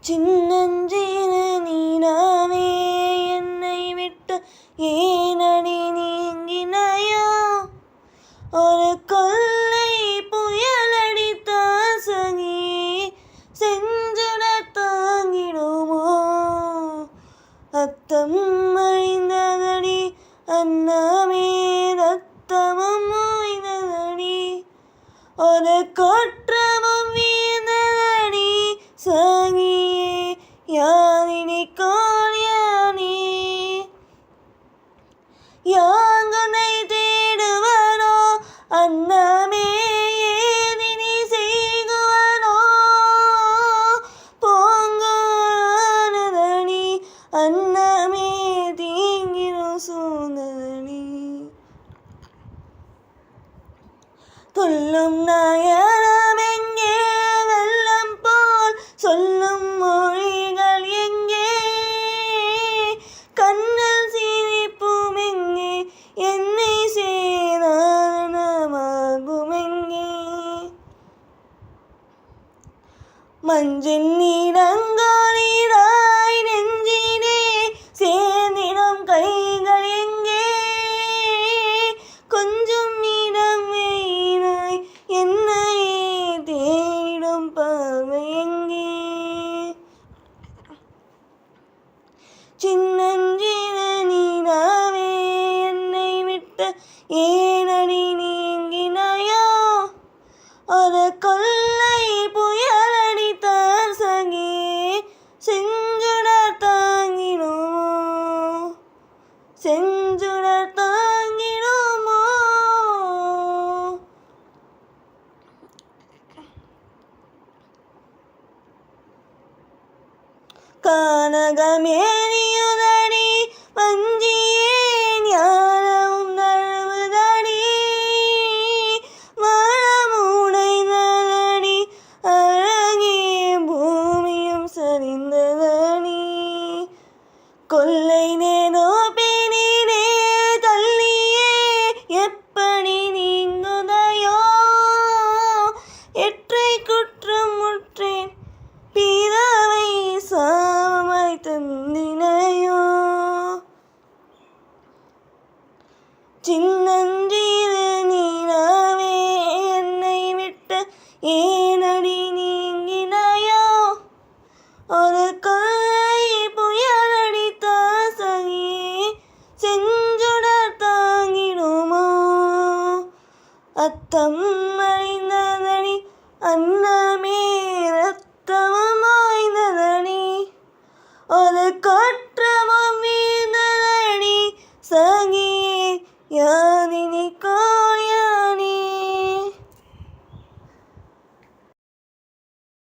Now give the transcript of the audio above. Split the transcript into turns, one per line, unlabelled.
சின்னஞ்சிறு நீனாவே என்னை விட்டு ஏனடி நீங்கினாயோ? ஒரு கொள்ளை புயலடித்த சகி செஞ்சுட தாங்கிடுமோ? அத்தம் அழிந்ததடி அன்னமே ரத்தமும் ஓய்ந்ததடி, ஒரு கொற்றமும் வீழ்ந்ததடி சகியே யாரினி கோழியானே? யாங்கனை தேடுவனோ அன்னமே ஏதினி செய்குவனோ? போங்குவானதடி அன்னமே தீங்கிரும் சூழ்ந்ததடி, துள்ளும் நயனம் எங்கே? வெள்ளம் போல் சொல்லும் மொழிகள் எங்கே? கண்ணல் சிரிப்பும் எங்கே? என்னை சேதாரணமாகும் எங்கே? மஞ்சின் நீடங்கோரிதாய் நெஞ்சினே சேர்ந்திடும் கைகள் எங்கே? கொஞ்சம் இடம் வீணாய் என்னையே தேடும் பார்வை எங்கே? சின்னஞ்சிறு நீனாவே என்னை விட்டு ஏனடி நீங்கினாயோ? ஒரு கொள்ளை புயலடித்த சகி செஞ்சுட தாங்கிடுமோ? செஞ்சுட தாங்கிடுமோ? கானகமேனியுதடி வஞ்சியே ஞானமும் நழுவுதடி, வானமுடைந்ததடி அழகே பூமியும் சரிந்ததடி, கொள்ளை நேனோ பேணினே தள்ளியே எப்படி நீங்குதையோ? எற்றை குற்றம் முற்றேன் பிறவை சாபமாய் தந்தினையோ? சின்னஞ்சிறு நீனாவே என்னை விட்டு ஏனடி நீங்கினாயோ? ஒரு கொள்ளை புயலடித்த சகி செஞ்சுட தாங்கிடுமோ? அத்தம் அழிந்ததடி அன்னமே